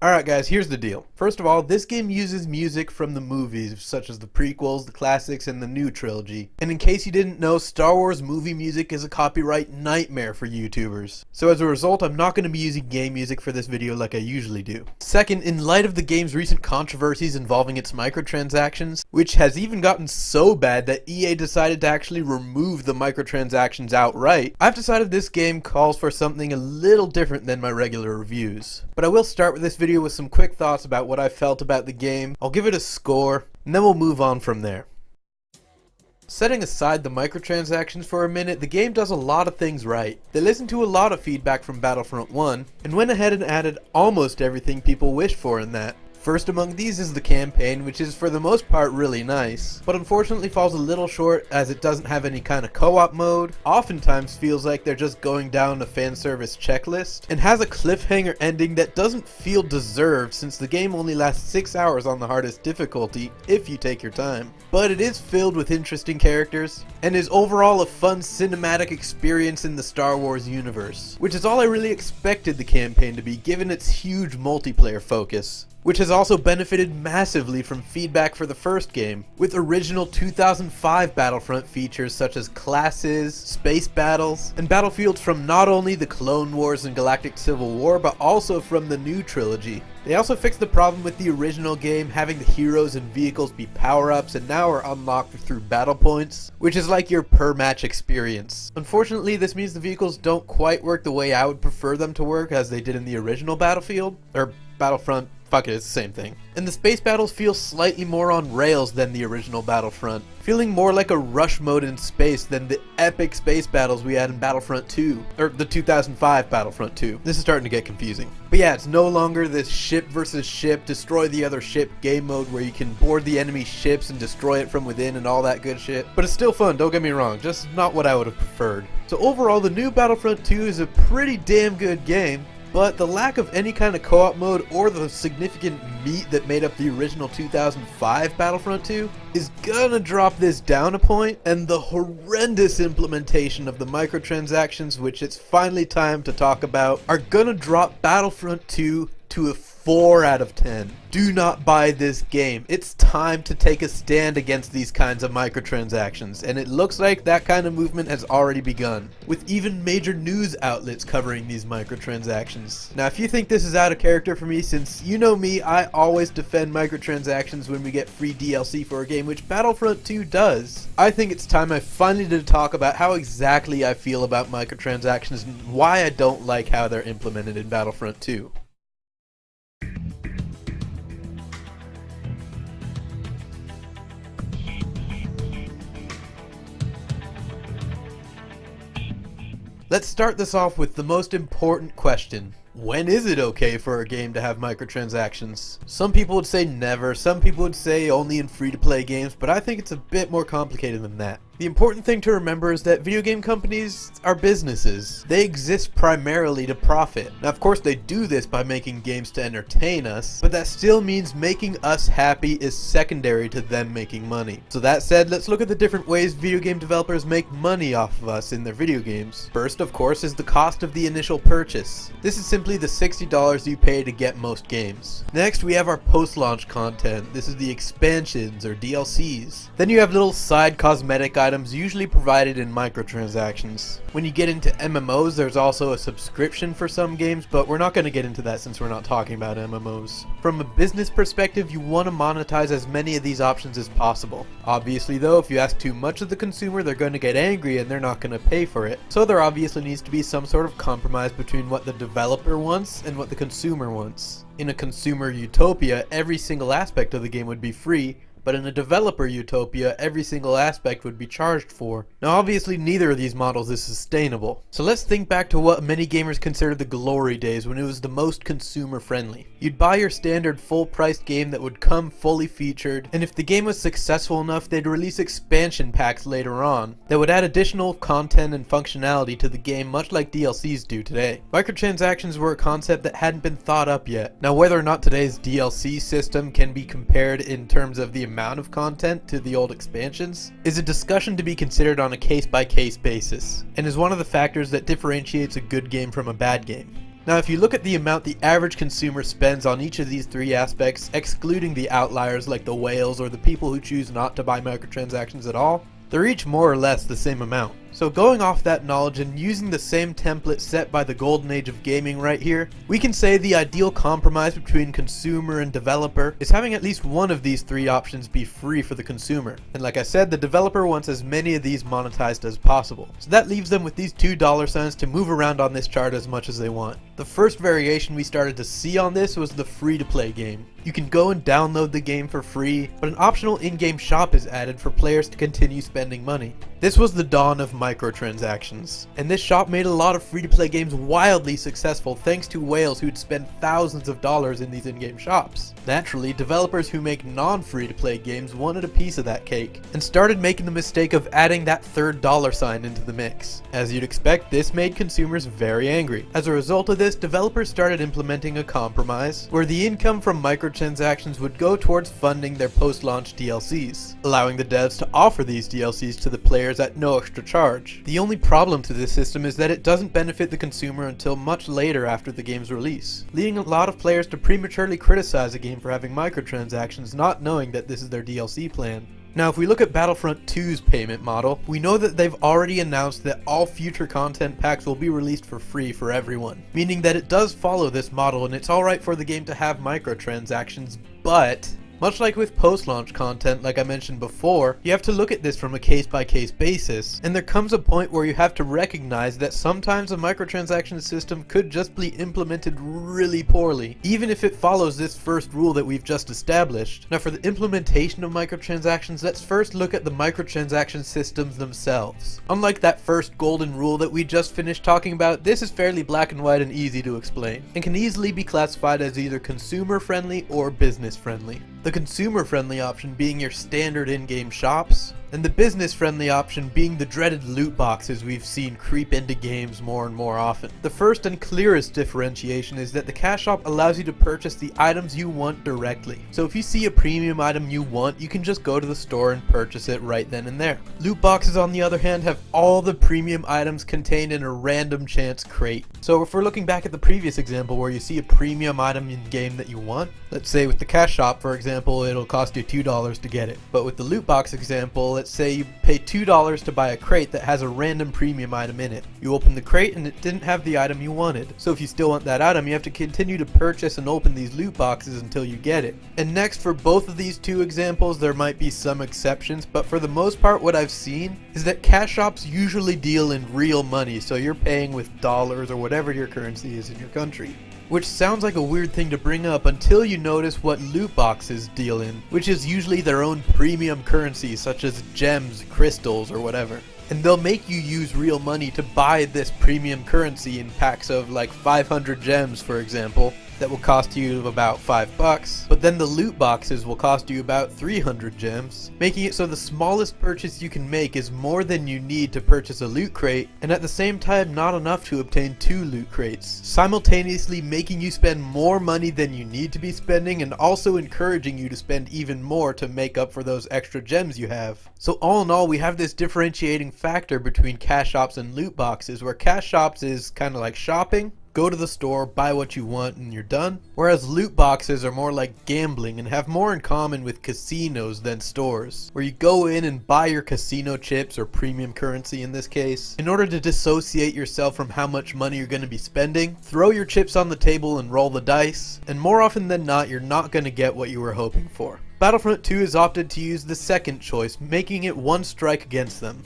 Alright guys, here's the deal. First of all, this game uses music from the movies, such as the prequels, the classics, and the new trilogy. And in case you didn't know, Star Wars movie music is a copyright nightmare for YouTubers. So as a result, I'm not going to be using game music for this video like I usually do. Second, in light of the game's recent controversies involving its microtransactions, which has even gotten so bad that EA decided to actually remove the microtransactions outright, I've decided this game calls for something a little different than my regular reviews. But I will start with this video with some quick thoughts about what I felt about the game. I'll give it a score, and then we'll move on from there. Setting aside the microtransactions for a minute, the game does a lot of things right. They listened to a lot of feedback from Battlefront 1, and went ahead and added almost everything people wished for in that. First among these is the campaign, which is for the most part really nice, but unfortunately falls a little short as it doesn't have any kind of co-op mode, oftentimes feels like they're just going down a fan service checklist, and has a cliffhanger ending that doesn't feel deserved since the game only lasts 6 hours on the hardest difficulty if you take your time. But it is filled with interesting characters, and is overall a fun cinematic experience in the Star Wars universe, which is all I really expected the campaign to be given its huge multiplayer focus, which has also benefited massively from feedback for the first game, with original 2005 Battlefront features such as classes, space battles, and battlefields from not only the Clone Wars and Galactic Civil War, but also from the new trilogy. They also fixed the problem with the original game having the heroes and vehicles be power-ups and now are unlocked through battle points, which is like your per-match experience. Unfortunately, this means the vehicles don't quite work the way I would prefer them to work as they did in the original Battlefield, or Battlefront. Fuck it, it's the same thing. And the space battles feel slightly more on rails than the original Battlefront, feeling more like a rush mode in space than the epic space battles we had in Battlefront 2, or the 2005 Battlefront 2. This is starting to get confusing. But yeah, it's no longer this ship versus ship, destroy the other ship game mode where you can board the enemy ships and destroy it from within and all that good shit. But it's still fun, don't get me wrong, just not what I would have preferred. So overall, the new Battlefront 2 is a pretty damn good game, but the lack of any kind of co-op mode or the significant meat that made up the original 2005 Battlefront 2 is gonna drop this down a point, and the horrendous implementation of the microtransactions, which it's finally time to talk about, are gonna drop Battlefront 2 to a 4 out of 10. Do not buy this game. It's time to take a stand against these kinds of microtransactions, and it looks like that kind of movement has already begun, with even major news outlets covering these microtransactions. Now, if you think this is out of character for me, since you know me, I always defend microtransactions when we get free DLC for a game, which Battlefront 2 does, I think it's time I finally did talk about how exactly I feel about microtransactions and why I don't like how they're implemented in Battlefront 2. Let's start this off with the most important question. When is it okay for a game to have microtransactions? Some people would say never, some people would say only in free-to-play games, but I think it's a bit more complicated than that. The important thing to remember is that video game companies are businesses. They exist primarily to profit. Now, of course, they do this by making games to entertain us, but that still means making us happy is secondary to them making money. So that said, let's look at the different ways video game developers make money off of us in their video games. First, of course, is the cost of the initial purchase. This is simply the $60 you pay to get most games. Next, we have our post-launch content. This is the expansions or DLCs. Then you have little side cosmetic items usually provided in microtransactions. When you get into MMOs, there's also a subscription for some games, but we're not going to get into that since we're not talking about MMOs. From a business perspective, you want to monetize as many of these options as possible. Obviously though, if you ask too much of the consumer, they're going to get angry and they're not going to pay for it. So there obviously needs to be some sort of compromise between what the developer wants and what the consumer wants. In a consumer utopia, every single aspect of the game would be free, but in a developer utopia, every single aspect would be charged for. Now obviously neither of these models is sustainable. So let's think back to what many gamers considered the glory days when it was the most consumer friendly. You'd buy your standard full priced game that would come fully featured, and if the game was successful enough, they'd release expansion packs later on that would add additional content and functionality to the game, much like DLCs do today. Microtransactions were a concept that hadn't been thought up yet. Now whether or not today's DLC system can be compared in terms of the amount of content to the old expansions is a discussion to be considered on a case-by-case basis, and is one of the factors that differentiates a good game from a bad game. Now if you look at the amount the average consumer spends on each of these three aspects, excluding the outliers like the whales or the people who choose not to buy microtransactions at all, they're each more or less the same amount. So going off that knowledge and using the same template set by the golden age of gaming right here, we can say the ideal compromise between consumer and developer is having at least one of these three options be free for the consumer. And like I said, the developer wants as many of these monetized as possible. So that leaves them with these $2 to move around on this chart as much as they want. The first variation we started to see on this was the free-to-play game. You can go and download the game for free, but an optional in-game shop is added for players to continue spending money. This was the dawn of microtransactions, and this shop made a lot of free-to-play games wildly successful thanks to whales who'd spend thousands of dollars in these in-game shops. Naturally, developers who make non-free-to-play games wanted a piece of that cake, and started making the mistake of adding that third dollar sign into the mix. As you'd expect, this made consumers very angry. As a result of this, developers started implementing a compromise, where the income from microtransactions would go towards funding their post-launch DLCs, allowing the devs to offer these DLCs to the players at no extra charge. The only problem to this system is that it doesn't benefit the consumer until much later after the game's release, leading a lot of players to prematurely criticize a game for having microtransactions, not knowing that this is their DLC plan. Now if we look at Battlefront 2's payment model, we know that they've already announced that all future content packs will be released for free for everyone, meaning that it does follow this model and it's alright for the game to have microtransactions, but much like with post-launch content, like I mentioned before, you have to look at this from a case-by-case basis, and there comes a point where you have to recognize that sometimes a microtransaction system could just be implemented really poorly, even if it follows this first rule that we've just established. Now for the implementation of microtransactions, let's first look at the microtransaction systems themselves. Unlike that first golden rule that we just finished talking about, this is fairly black and white and easy to explain, and can easily be classified as either consumer-friendly or business-friendly. The consumer-friendly option being your standard in-game shops, and the business-friendly option being the dreaded loot boxes we've seen creep into games more and more often. The first and clearest differentiation is that the cash shop allows you to purchase the items you want directly. So if you see a premium item you want, you can just go to the store and purchase it right then and there. Loot boxes, on the other hand, have all the premium items contained in a random chance crate. So if we're looking back at the previous example where you see a premium item in game that you want, let's say with the cash shop for example, it'll cost you $2 to get it. But with the loot box example, let's say you pay $2 to buy a crate that has a random premium item in it. You open the crate and it didn't have the item you wanted. So if you still want that item, you have to continue to purchase and open these loot boxes until you get it. And next, for both of these two examples, there might be some exceptions, but for the most part what I've seen is that cash shops usually deal in real money, so you're paying with dollars or whatever your currency is in your country. Which sounds like a weird thing to bring up until you notice what loot boxes deal in, which is usually their own premium currency such as gems, crystals, or whatever. And they'll make you use real money to buy this premium currency in packs of like 500 gems for example, that will cost you about $5, but then the loot boxes will cost you about 300 gems, making it so the smallest purchase you can make is more than you need to purchase a loot crate, and at the same time not enough to obtain 2 loot crates, simultaneously making you spend more money than you need to be spending and also encouraging you to spend even more to make up for those extra gems you have. So all in all, we have this differentiating factor between cash shops and loot boxes, where cash shops is kind of like shopping. Go to the store, buy what you want, and you're done. Whereas loot boxes are more like gambling and have more in common with casinos than stores, where you go in and buy your casino chips, or premium currency in this case, in order to dissociate yourself from how much money you're going to be spending, throw your chips on the table and roll the dice, and more often than not, you're not going to get what you were hoping for. Battlefront 2 has opted to use the second choice, making it one strike against them.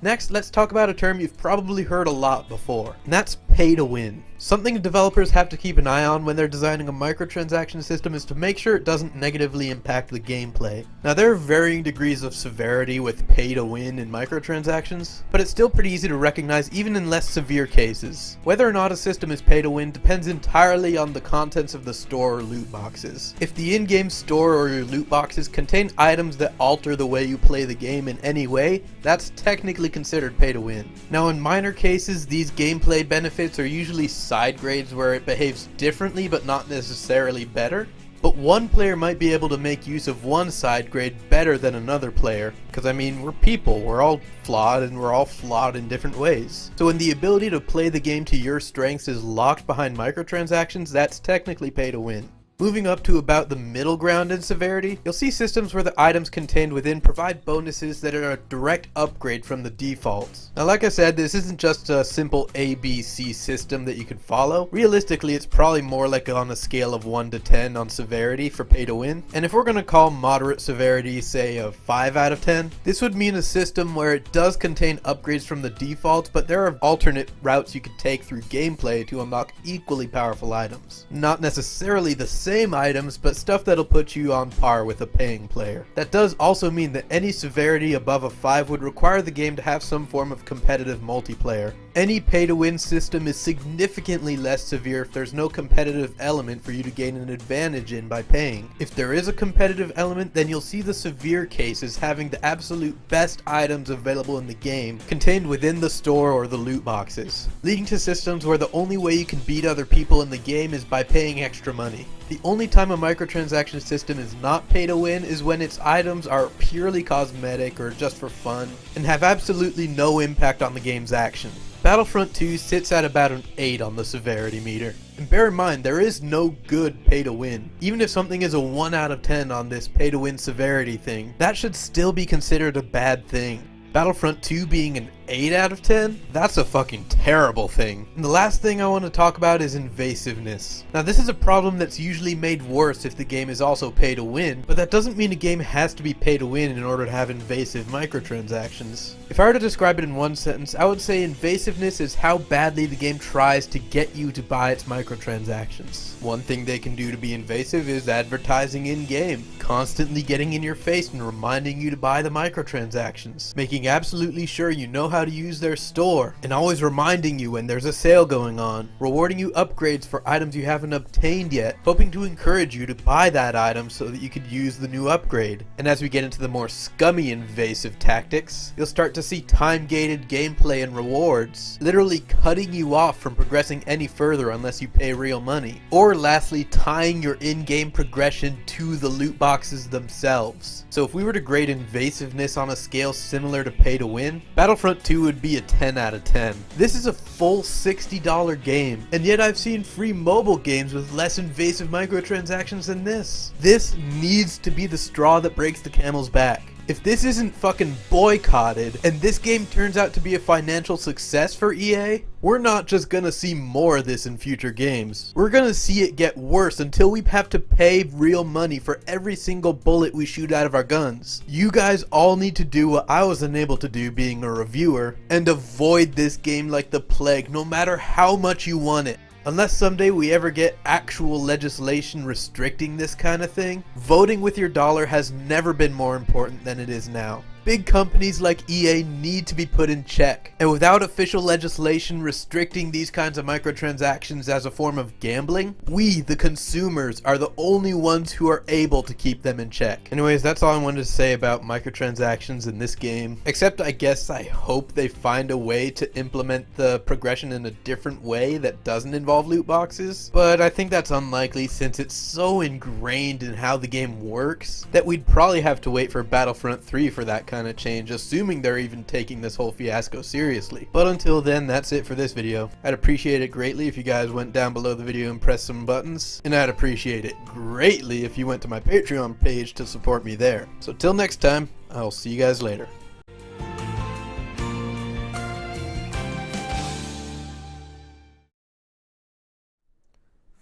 Next, let's talk about a term you've probably heard a lot before, and that's pay to win. Something developers have to keep an eye on when they're designing a microtransaction system is to make sure it doesn't negatively impact the gameplay. Now there are varying degrees of severity with pay to win in microtransactions, but it's still pretty easy to recognize even in less severe cases. Whether or not a system is pay to win depends entirely on the contents of the store or loot boxes. If the in-game store or your loot boxes contain items that alter the way you play the game in any way, that's technically considered pay to win. Now in minor cases, these gameplay benefits are usually side grades where it behaves differently but not necessarily better. But one player might be able to make use of one side grade better than another player, because I mean, we're people, we're all flawed, and we're all flawed in different ways. So when the ability to play the game to your strengths is locked behind microtransactions, that's technically pay to win. Moving up to about the middle ground in severity, you'll see systems where the items contained within provide bonuses that are a direct upgrade from the defaults. Now like I said, this isn't just a simple ABC system that you could follow. Realistically, it's probably more like on a scale of 1 to 10 on severity for pay to win. And if we're going to call moderate severity, say a 5 out of 10, this would mean a system where it does contain upgrades from the defaults, but there are alternate routes you could take through gameplay to unlock equally powerful items. Not necessarily the same items, but stuff that'll put you on par with a paying player. That does also mean that any severity above a 5 would require the game to have some form of competitive multiplayer. Any pay-to-win system is significantly less severe if there's no competitive element for you to gain an advantage in by paying. If there is a competitive element, then you'll see the severe cases having the absolute best items available in the game contained within the store or the loot boxes, leading to systems where the only way you can beat other people in the game is by paying extra money. The only time a microtransaction system is not pay to win is when its items are purely cosmetic or just for fun and have absolutely no impact on the game's action. Battlefront 2 sits at about an 8 on the severity meter. And bear in mind, there is no good pay to win. Even if something is a 1 out of 10 on this pay to win severity thing, that should still be considered a bad thing. Battlefront 2 being an 8 out of 10? That's a fucking terrible thing. And the last thing I want to talk about is invasiveness. Now this is a problem that's usually made worse if the game is also pay to win, but that doesn't mean a game has to be pay to win in order to have invasive microtransactions. If I were to describe it in one sentence, I would say invasiveness is how badly the game tries to get you to buy its microtransactions. One thing they can do to be invasive is advertising in-game, constantly getting in your face and reminding you to buy the microtransactions, making absolutely sure you know how to use their store, and always reminding you when there's a sale going on, rewarding you upgrades for items you haven't obtained yet, hoping to encourage you to buy that item so that you could use the new upgrade. And as we get into the more scummy invasive tactics, you'll start to see time-gated gameplay and rewards, literally cutting you off from progressing any further unless you pay real money. Or lastly, tying your in-game progression to the loot boxes themselves. So if we were to grade invasiveness on a scale similar to pay to win, Battlefront 2 would be a 10 out of 10. This is a full $60 game, and yet I've seen free mobile games with less invasive microtransactions than this. This needs to be the straw that breaks the camel's back. If this isn't fucking boycotted, and this game turns out to be a financial success for EA, we're not just gonna see more of this in future games. We're gonna see it get worse until we have to pay real money for every single bullet we shoot out of our guns. You guys all need to do what I was unable to do being a reviewer, and avoid this game like the plague, no matter how much you want it. Unless someday we ever get actual legislation restricting this kind of thing, voting with your dollar has never been more important than it is now. Big companies like EA need to be put in check, and without official legislation restricting these kinds of microtransactions as a form of gambling, we, the consumers, are the only ones who are able to keep them in check. Anyways, that's all I wanted to say about microtransactions in this game, except I guess I hope they find a way to implement the progression in a different way that doesn't involve loot boxes, but I think that's unlikely since it's so ingrained in how the game works that we'd probably have to wait for Battlefront 3 for that kind of change, assuming they're even taking this whole fiasco seriously. But until then, that's it for this video. I'd appreciate it greatly if you guys went down below the video and pressed some buttons, and I'd appreciate it greatly if you went to my Patreon page to support me there. So till next time, I'll see you guys later.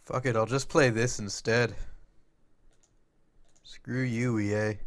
Fuck it, I'll just play this instead. Screw you, EA.